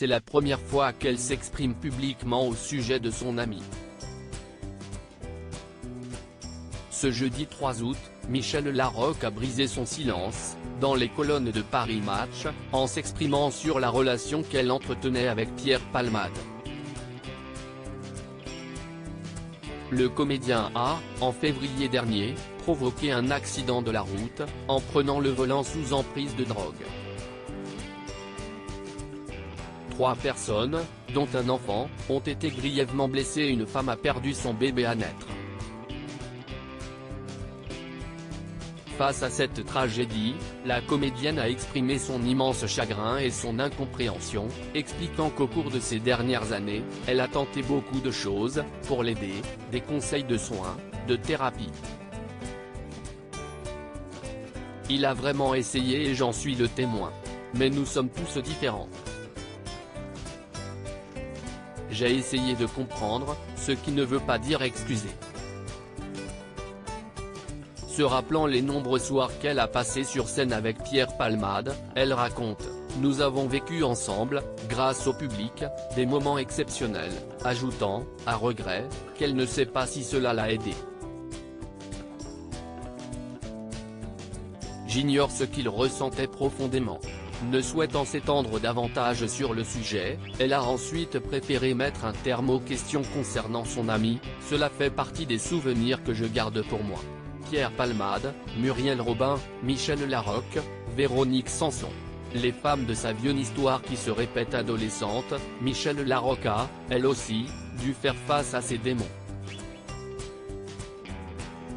c'est la première fois qu'elle s'exprime publiquement au sujet de son ami. Ce jeudi 3 août, Michel Larocque a brisé son silence, dans les colonnes de Paris Match, en s'exprimant sur la relation qu'elle entretenait avec Pierre Palmade. Le comédien a, en février dernier, provoqué un accident de la route, en prenant le volant sous emprise de drogue. 3 personnes, dont un enfant, ont été grièvement blessées et une femme a perdu son bébé à naître. Face à cette tragédie, la comédienne a exprimé son immense chagrin et son incompréhension, expliquant qu'au cours de ces dernières années, elle a tenté beaucoup de choses, pour l'aider, des conseils de soins, de thérapie. Il a vraiment essayé et j'en suis le témoin. Mais nous sommes tous différents. J'ai essayé de comprendre, ce qui ne veut pas dire excuser. Se rappelant les nombreux soirs qu'elle a passés sur scène avec Pierre Palmade, elle raconte « Nous avons vécu ensemble, grâce au public, des moments exceptionnels », ajoutant, à regret, qu'elle ne sait pas si cela l'a aidée. J'ignore ce qu'il ressentait profondément. Ne souhaitant s'étendre davantage sur le sujet, elle a ensuite préféré mettre un terme aux questions concernant son ami, cela fait partie des souvenirs que je garde pour moi. Pierre Palmade, Muriel Robin, Michel Larocque, Véronique Sanson. Les femmes de sa vieille histoire qui se répètent adolescentes, Michel Larocque a, elle aussi, dû faire face à ses démons.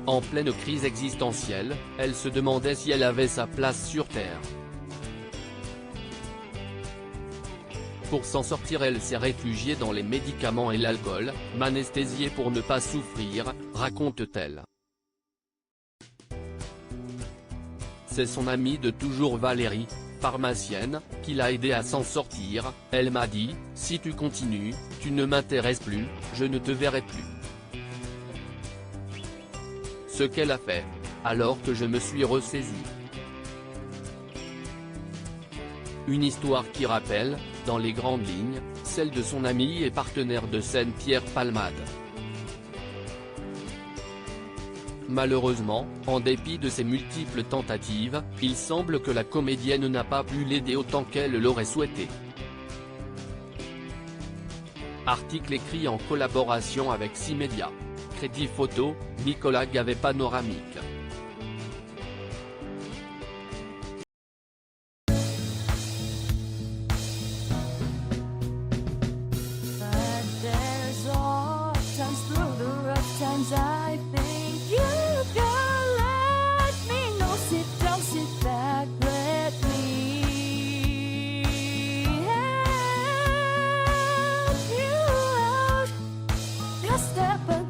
En pleine crise existentielle, elle se demandait si elle avait sa place sur Terre. Pour s'en sortir, elle s'est réfugiée dans les médicaments et l'alcool, m'anesthésier pour ne pas souffrir, raconte-t-elle. C'est son amie de toujours Valérie, pharmacienne, qui l'a aidée à s'en sortir. Elle m'a dit, si tu continues, tu ne m'intéresses plus, je ne te verrai plus. Ce qu'elle a fait. Alors que je me suis ressaisi. Une histoire qui rappelle, dans les grandes lignes, celle de son ami et partenaire de scène Pierre Palmade. Malheureusement, en dépit de ses multiples tentatives, il semble que la comédienne n'a pas pu l'aider autant qu'elle l'aurait souhaité. Article écrit en collaboration avec 6 médias. Crédit photo, Nicolas Gavet Panoramique. I think you can let me know. Sit down, sit back, let me help you out. Just step